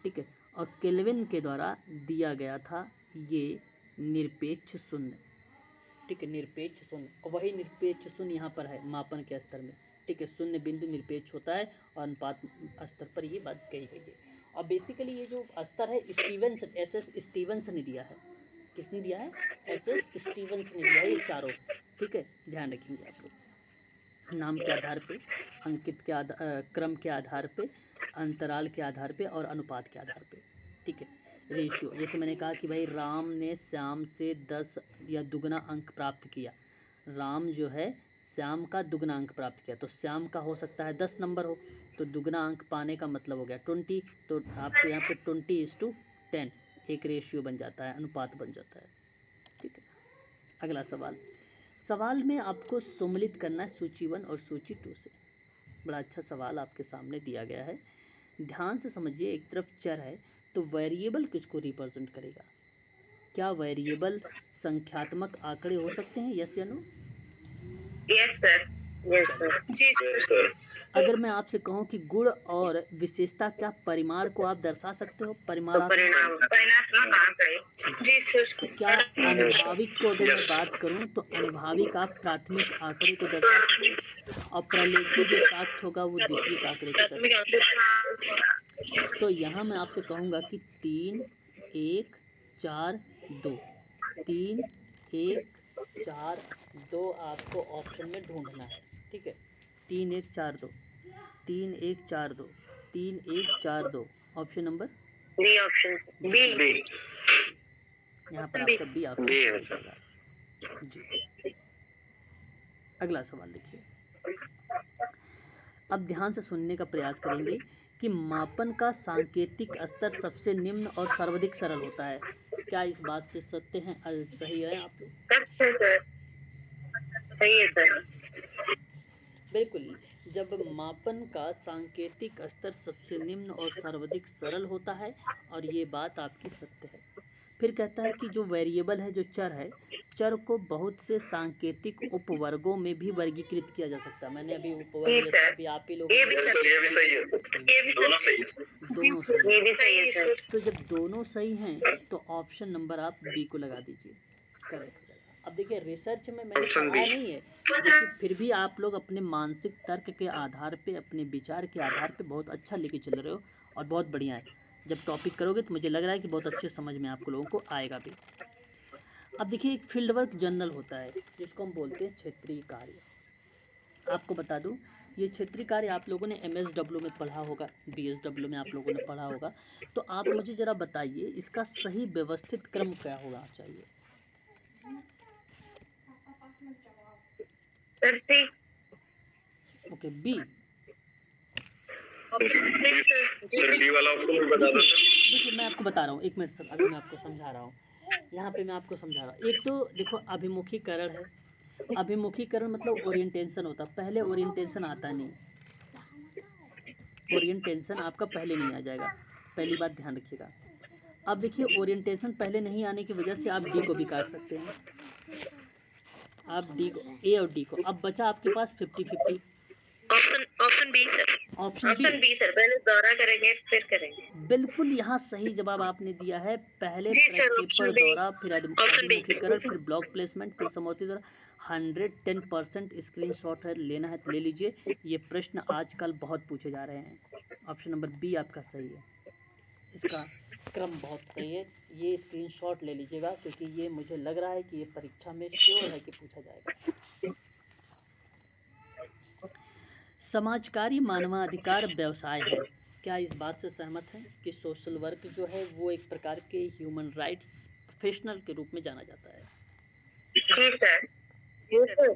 ठीक है। और केल्विन के द्वारा दिया गया था ये निरपेक्ष शून्य, ठीक है, निरपेक्ष शून्य। और वही निरपेक्ष शून्य यहाँ पर है मापन के स्तर में, ठीक है। शून्य बिंदु निरपेक्ष होता है और अनुपात स्तर पर ये बात कही गई है। और बेसिकली ये जो स्तर है स्टीवंस, एस स्टीवंस ने दिया है। किसने दिया है? एस स्टीवंस ने दिया है ये चारों, ठीक है, ध्यान रखेंगे आप लोग। नाम के आधार पे, अंकित के क्रम के आधार पे, अंतराल के आधार पे और अनुपात के आधार पे, ठीक है। रेशियो, जैसे मैंने कहा कि भाई राम ने श्याम से 10 या दुगना अंक प्राप्त किया। राम जो है श्याम का दुगना अंक प्राप्त किया, तो श्याम का हो सकता है 10 नंबर हो, तो दुगना अंक पाने का मतलब हो गया 20। तो आपके यहाँ पे 20:10 एक रेशियो बन जाता है, अनुपात बन जाता है, ठीक है। अगला सवाल में आपको सम्मिलित करना है सूची 1 और सूची 2 से। बड़ा अच्छा सवाल आपके सामने दिया गया है, ध्यान से समझिए। एक तरफ चर है तो वेरिएबल किसको रिप्रेजेंट करेगा? क्या वेरिएबल संख्यात्मक आंकड़े हो सकते हैं? यस या no? Yes sir. Yes sir. जी सर। अगर मैं आपसे कहूं कि गुण और विशेषता क्या परिमाण को आप दर्शा सकते हो? परिमाणात्मक आंकड़े। जी सर। क्या अनुभाविक को अगर मैं बात करूं तो अनुभाविक आप प्राथमिक आंकड़े को दर्शा सकते हो, और प्रलेखी जो साक्ष्य होगा वो द्वितीयक आंकड़े को दर्शा। तो यहाँ मैं आपसे कहूँगा कि 3 1 4 2 3 1 4 2 आपको ऑप्शन में ढूंढना है, ठीक है। 3 1 4 2 3 1 4 2 3 1 4 2 option number B option. B. यहाँ पर आपका बी ऑप्शन हो जाएगा जी। अगला सवाल देखिए, अब ध्यान से सुनने का प्रयास करेंगे कि मापन का सांकेतिक स्तर सबसे निम्न और सर्वाधिक सरल होता है। क्या इस बात से सत्य है? सही है आप लोग? सही है सर। बिल्कुल, जब मापन का सांकेतिक स्तर सबसे निम्न और सर्वाधिक सरल होता है, और ये बात आपकी सत्य है। फिर कहता है कि जो वेरिएबल है, जो चर है, चर को बहुत से सांकेतिक उपवर्गों में भी वर्गीकृत किया जा सकता है। मैंने अभी उपवर्ग जैसा भी आप ही लोग, ये भी सही है सर। दोनों सही है सर। दोनों सही ये भी सही है सर। तो जब दोनों सही हैं तो ऑप्शन नंबर आप बी को लगा दीजिए, करेक्ट हो जाएगा। अब देखिए रिसर्च में मैंने ऑप्शन पढ़ा बी। नहीं है, लेकिन फिर भी आप लोग अपने मानसिक तर्क के आधार पे, अपने विचार के आधार पे बहुत अच्छा लेके चल रहे हो, और बहुत बढ़िया है। जब टॉपिक करोगे तो मुझे लग रहा है कि बहुत अच्छे समझ में आप लोगों को आएगा भी। अब देखिए, एक फील्ड वर्क जर्नल होता है जिसको हम बोलते हैं क्षेत्रीय कार्य। आपको बता दूं, ये क्षेत्रीय कार्य आप लोगों ने MSW में पढ़ा होगा, BSW में आप लोगों ने पढ़ा होगा। तो आप मुझे ज़रा बताइए इसका सही व्यवस्थित क्रम क्या होना चाहिए? Okay, B. सर बी वाला ऑप्शन भी बता दो सर। देखिए मैं आपको बता रहा हूँ, 1 मिनट सर, अभी मैं आपको समझा रहा हूँ। यहाँ पे मैं आपको समझा रहा हूँ। एक तो देखो अभिमुखीकरण है। अभिमुखीकरण मतलब ओरिएंटेशन होता है। पहले ओरिएंटेशन आता नहीं, ओरिएंटेशन आपका पहले नहीं आ जाएगा, पहली बात ध्यान रखिएगा। अब देखिए ओरिएंटेशन पहले नहीं आने की वजह से आप डी को भी काट सकते हैं। आप डी को, ए और डी को। अब बचा आपके पास 50-50। Option B sir. Option B sir, पहले दौरा करेंगे फिर करेंगे। बिल्कुल यहाँ सही जवाब आपने दिया है। पहले जी सर, प्रक्षेपण ऑप्शन बी। दौरा, फिर ऑप्शन बी। अधिमुखीकरण, फिर ब्लॉक प्लेसमेंट, फिर समवर्ती दौरा। 110% स्क्रीनशॉट है, लेना है तो ले लीजिए। ये प्रश्न आजकल बहुत पूछे जा रहे हैं। ऑप्शन नंबर बी आपका सही है, इसका क्रम बहुत सही है। ये स्क्रीनशॉट ले लीजिएगा, क्योंकि ये मुझे लग रहा है कि ये परीक्षा में श्योर है कि पूछा जाएगा। समाजकारी मानवाधिकार व्यवसाय है, क्या इस बात से सहमत हैं कि सोशल वर्क जो है वो एक प्रकार के ह्यूमन राइट्स प्रोफेशनल के रूप में जाना जाता है? जी सर। जी सर।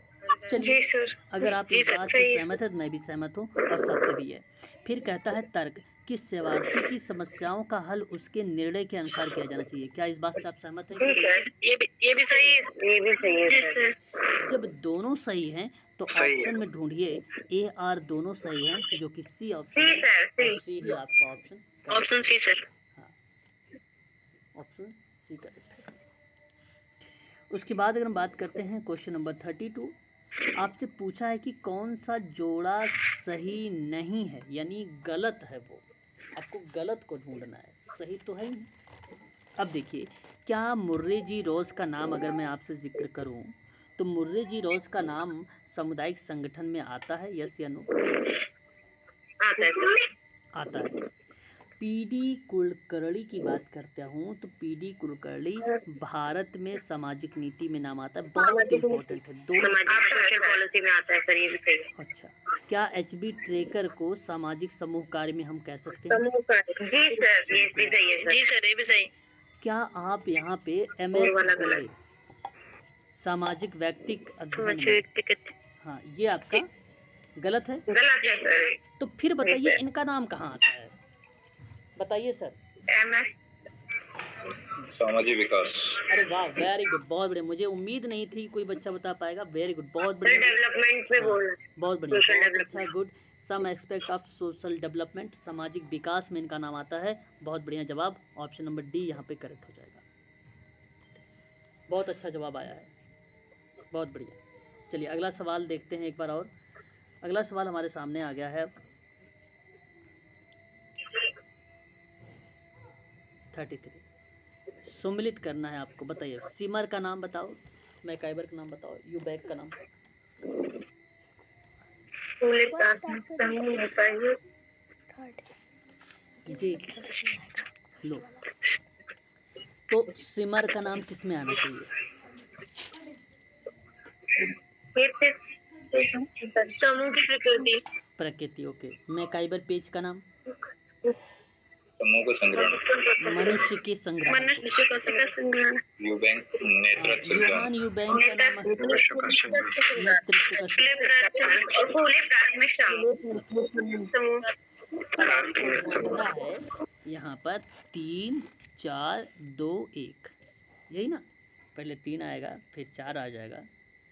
चलिए, जी सर। अगर आप जी इस सर, बात से सही है। सहमत है तो मैं भी सहमत हूँ और सत्य भी है। फिर कहता है तर्क कि सेवार्थी की समस्याओं का हल उसके निर्णय के अनुसार किया जाना चाहिए, क्या इस बात से आप सहमत हैं? जी सर, ये भी सही है। ये भी सही है सर। जब दोनों सही हैं तो सही है। ऑप्शन में ढूंढिए ए आर दोनों सही हैं, जो कि सी ऑप्शन सी है, सर, सी। और सी ही आपका ऑप्शन। Option C sir. हाँ, ऑप्शन सी करेक्ट है। उसके बाद अगर हम बात करते हैं क्वेश्चन नंबर 32, आपसे पूछा है कि कौन सा जोड़ा सही नहीं है, यानी गलत है। वो आपको गलत को ढूंढना है, सही तो है ही नहीं। अब देखिए, क्या मुर्रे जी रोज़ का नाम अगर मैं आपसे जिक्र करूं तो मुर्रे जी रोज़ का नाम सामुदायिक संगठन में आता है, यस या नो? आता है सर। आता है। पीडी कुलकर्णी की बात करता हूँ तो पीडी कुलकर्णी भारत में सामाजिक नीति में नाम आता है, बहुत इम्पोर्टेंट है। सोशल पॉलिसी में आता है सर, ये भी सही है। अच्छा, क्या एचबी ट्रेकर को सामाजिक समूह कार्य में हम कह सकते हैं? समूह का। जी सर, ये भी सही है सर। जी सर, ये भी सही। क्या आप यहाँ पे MS सामाजिक व्यक्तिक अध्ययन में, हाँ ये आपका गलत है। गलत है सर। तो फिर बताइए इनका नाम कहाँ आता है, बताइए सर। MS सामाजिक विकास। अरे वाह, वेरी गुड, बहुत बढ़िया। मुझे उम्मीद नहीं थी कोई बच्चा बता पाएगा। वेरी गुड, बहुत सर, बढ़िया, डेवलपमेंट में बोल रहे हैं। बहुत बढ़िया, Social बहुत अच्छा, development। Good. Some aspect of social development, सामाजिक विकास में इनका नाम आता है। बहुत बढ़िया जवाब, ऑप्शन नंबर डी यहाँ पे करेक्ट हो जाएगा। बहुत अच्छा जवाब आया है, बहुत बढ़िया। चलिए अगला सवाल देखते हैं एक बार और। अगला सवाल हमारे सामने आ गया है 33। सुमिलित करना है आपको, बताइए। सिमर का नाम बताओ, मैकाइबर का नाम बताओ, यूबैक का नाम। जी लो, तो सिमर का नाम किस में आना चाहिए? समूह की प्रकृति। प्रकृति, ओके। मैकाइबर पेज का नाम? समूह को संग्रहण। मनुष्य के संग्रह। मनुष्य का संग्रहण। यूबैंक नेतृत्व यूहान यूबैंक का नाम है नेतृत्व का संग्रह। नेतृत्व का खुले प्राथमिक और खुले प्राथमिक समूह। ढूंढना है यहाँ पर 3 4 2 1, यही ना। पहले 3 आएगा, फिर 4 आ जाएगा,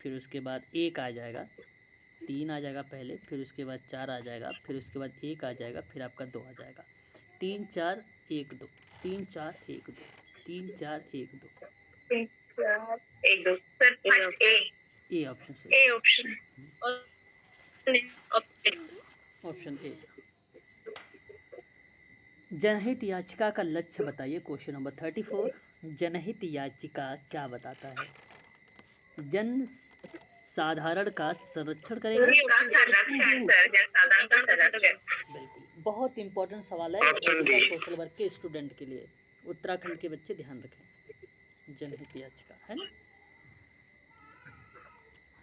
फिर उसके बाद 1 आ जाएगा, 3 आ जाएगा पहले, फिर उसके बाद 4 आ जाएगा, फिर उसके बाद 1 आ जाएगा, फिर आपका 2 आ जाएगा। 3 4 1 2, 3 4 1 2, 3 4 1 2। 1 2 सर, ए ऑप्शन से, ए ऑप्शन। Option A. जनहित याचिका का लक्ष्य बताइए, क्वेश्चन नंबर 34। जनहित याचिका क्या बताता है? जन साधारण का संरक्षण करेगा। बिल्कुल, बहुत इंपॉर्टेंट सवाल है सोशल वर्क के स्टूडेंट के लिए। उत्तराखंड के बच्चे ध्यान रखें, जनहित याचिका है ना,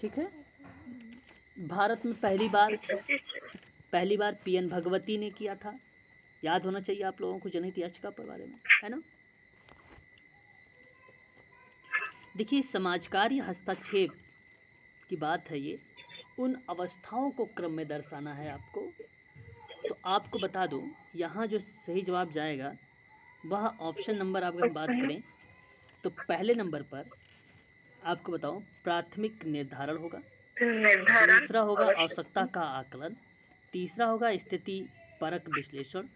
ठीक है। भारत में पहली बार PN भगवती ने किया था, याद होना चाहिए आप लोगों को जनहित याचिका पर बारे में, है ना। देखिए, समाजकारी हस्तक्षेप की बात है, ये उन अवस्थाओं को क्रम में दर्शाना है आपको। तो आपको बता दूं, यहाँ जो सही जवाब जाएगा वह ऑप्शन नंबर, अगर हम बात करें तो पहले नंबर पर आपको बताऊं प्राथमिक निर्धारण होगा, दूसरा होगा आवश्यकता का आकलन, तीसरा होगा स्थिति परक विश्लेषण,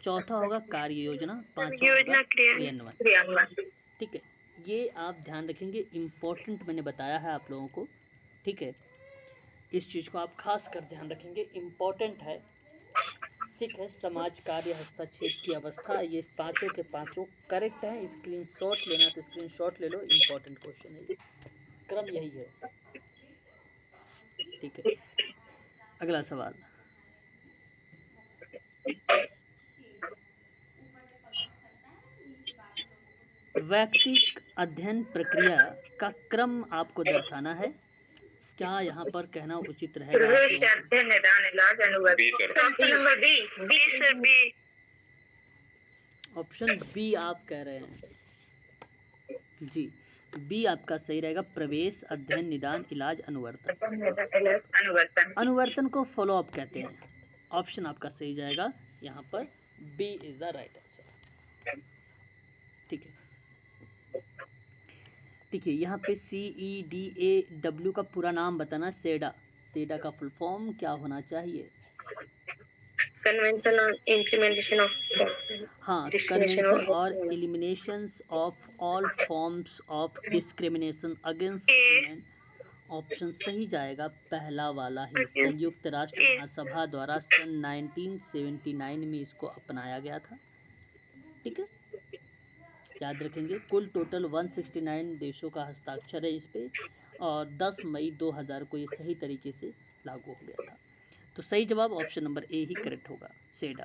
चौथा होगा कार्य योजना, पांचवा होगा क्रियान्वयन। ठीक है, ये आप ध्यान रखेंगे, इम्पोर्टेंट मैंने बताया है आप लोगों को। ठीक है, इस चीज़ को आप खास कर ध्यान रखेंगे, इम्पोर्टेंट है, ठीक है। समाज कार्य हस्तक्षेप की अवस्था, ये पांचों के पांचों करेक्ट हैं। स्क्रीनशॉट लेना तो स्क्रीनशॉट ले लो, इम्पोर्टेंट क्वेश्चन है ये, क्रम यही है, ठीक है। अगला सवाल, वैयक्तिक अध्ययन प्रक्रिया का क्रम आपको दर्शाना है। क्या यहाँ पर कहना उचित रहेगा? प्रवेश अध्ययन निदान इलाज अनुवर्तन। Option number B. B sir, B. Option B आप कह रहे हैं जी, बी आपका सही रहेगा, प्रवेश अध्ययन निदान इलाज अनुवर्तन। अनुवर्तन। अनुवर्तन को फॉलो अप कहते हैं। ऑप्शन आपका सही जाएगा यहाँ पर, B is the right answer, ठीक है। देखिए यहाँ पे CEDAW का पूरा नाम बताना, सेडा, सेडा का फुल फॉर्म क्या होना चाहिए? कन्वेंशन ऑन इम्प्लीमेंटेशन ऑफ, हाँ, कन्वेंशन और eliminations of all forms of discrimination against women. Option सही जाएगा पहला वाला ही, संयुक्त राष्ट्र महासभा द्वारा सन 1979 में इसको अपनाया गया था, ठीक है, याद रखेंगे। कुल टोटल 169 देशों का हस्ताक्षर है इस पे, और 10 मई 2000 को ये सही तरीके से लागू हो गया था। तो सही जवाब option number A he correct होगा, सेडा।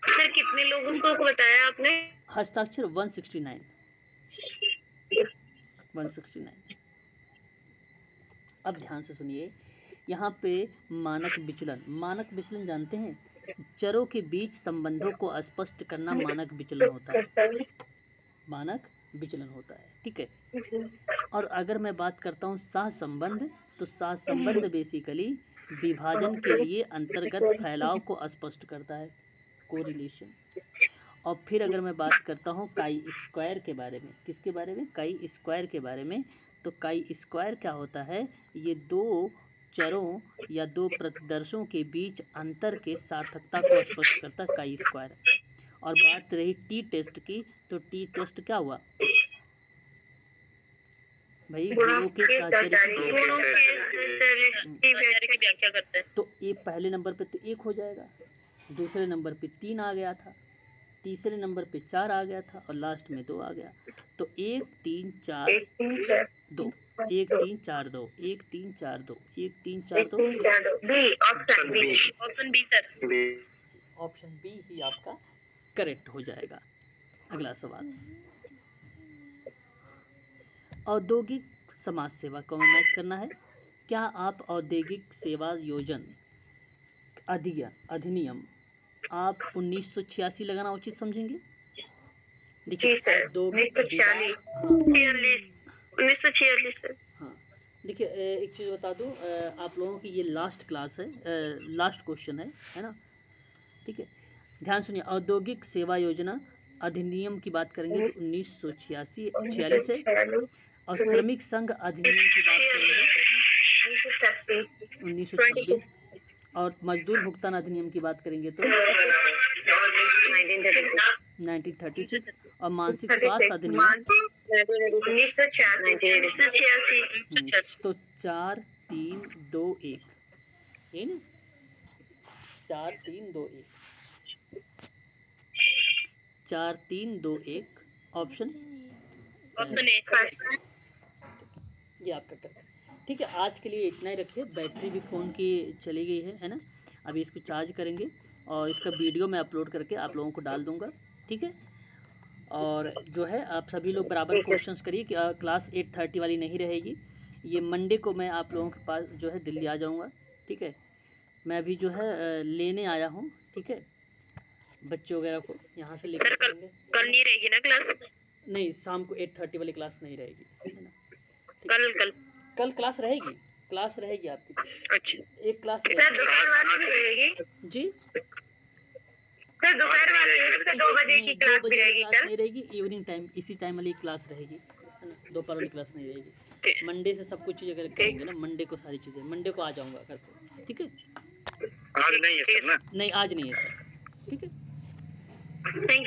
सर कितने लोगों को बताया आपने? हस्ताक्षर 169। अब ध्यान से सुनिए, यहाँ पे मानक विचलन, मानक विचलन जानते हैं, चरों के बीच संबंधों को स्पष्ट करना मानक विचलन होता है, मानक विचलन होता है, ठीक है। और अगर मैं बात करता हूँ सहसंबंध, तो सहसंबंध बेसिकली विभाजन के लिए अंतर्गत फैलाव को स्पष्ट करता है, कोरिलेशन। और फिर अगर मैं बात करता हूँ काई स्क्वायर के बारे में, किसके बारे में? काई स्क्वायर के बारे में। तो काई स्क्वायर क्या होता है? ये दो चरों या दो प्रतिदर्शों के बीच अंतर के सार्थकता को स्पष्ट करता है, काई स्क्वायर। और बात रही टी टेस्ट की, तो टी टेस्ट क्या हुआ भाई? गुणों के साहचर्य की व्याख्या करते हैं। तो ये पहले नंबर पे तो 1 हो जाएगा, दूसरे नंबर पे 3 आ गया था, तीसरे नंबर पे 4 आ गया था, और लास्ट में 2 आ गया। तो 1 3 4 2, 1 3 4 2, 1 3 4 2, 1 3 4 2। Option B sir, option B ही आपका करेक्ट हो जाएगा। अगला सवाल, औद्योगिक समाज सेवा को हमें मैच करना है। क्या आप औद्योगिक सेवा योजन अधिनियम आप 1986 लगाना उचित समझेंगे? देखिए, 1946। हाँ, देखिए एक चीज़ बता दूं, आप लोगों की ये लास्ट क्लास है, लास्ट क्वेश्चन है ना, ठीक है। ध्यान सुनिए, औद्योगिक सेवा योजना अधिनियम की बात करेंगे तो 1946 है, और श्रमिक संघ अधिनियम की बात करेंगे 1926, और मजदूर भुगतान अधिनियम की बात करेंगे तो 1936, और मानसिक स्वास्थ्य अधिनियम 1986। तो 4 3 2 1, है ना, 4 3 2 1, 4 3 2 1, ऑप्शन ए। ये आपका करेक्ट, ठीक है। आज के लिए इतना ही रखिए, बैटरी भी फ़ोन की चली गई है ना। अभी इसको चार्ज करेंगे और इसका वीडियो मैं अपलोड करके आप लोगों को डाल दूंगा, ठीक है। और जो है आप सभी लोग बराबर क्वेश्चंस करिए कि क्लास 8:30 वाली नहीं रहेगी, ये मंडे को मैं आप लोगों के पास जो है दिल्ली आ जाऊंगा, ठीक है। मैं अभी जो है लेने आया हूँ, ठीक है, बच्चे वगैरह को यहाँ से लेकर चलेंगे। कल नहीं रहेगी ना क्लास? नहीं, शाम को 8:30 वाली क्लास नहीं रहेगी, है ना। कल क्लास रहेगी, क्लास रहेगी आपकी। अच्छा, एक क्लास सर दोपहर वाली भी रहेगी जी, सर दोपहर वाली 2 बजे की क्लास भी रहेगी कल? नहीं रहेगी, इवनिंग टाइम इसी टाइम वाली क्लास रहेगी, है ना, दोपहर वाली क्लास नहीं रहेगी। मंडे से सब कुछ चीज़ अगर करेंगे ना, मंडे को सारी चीज़ें, मंडे को आ जाऊँगा घर पे, ठीक है। आज नहीं है सर ना? नहीं, आज नहीं है सर, ठीक है। थैंक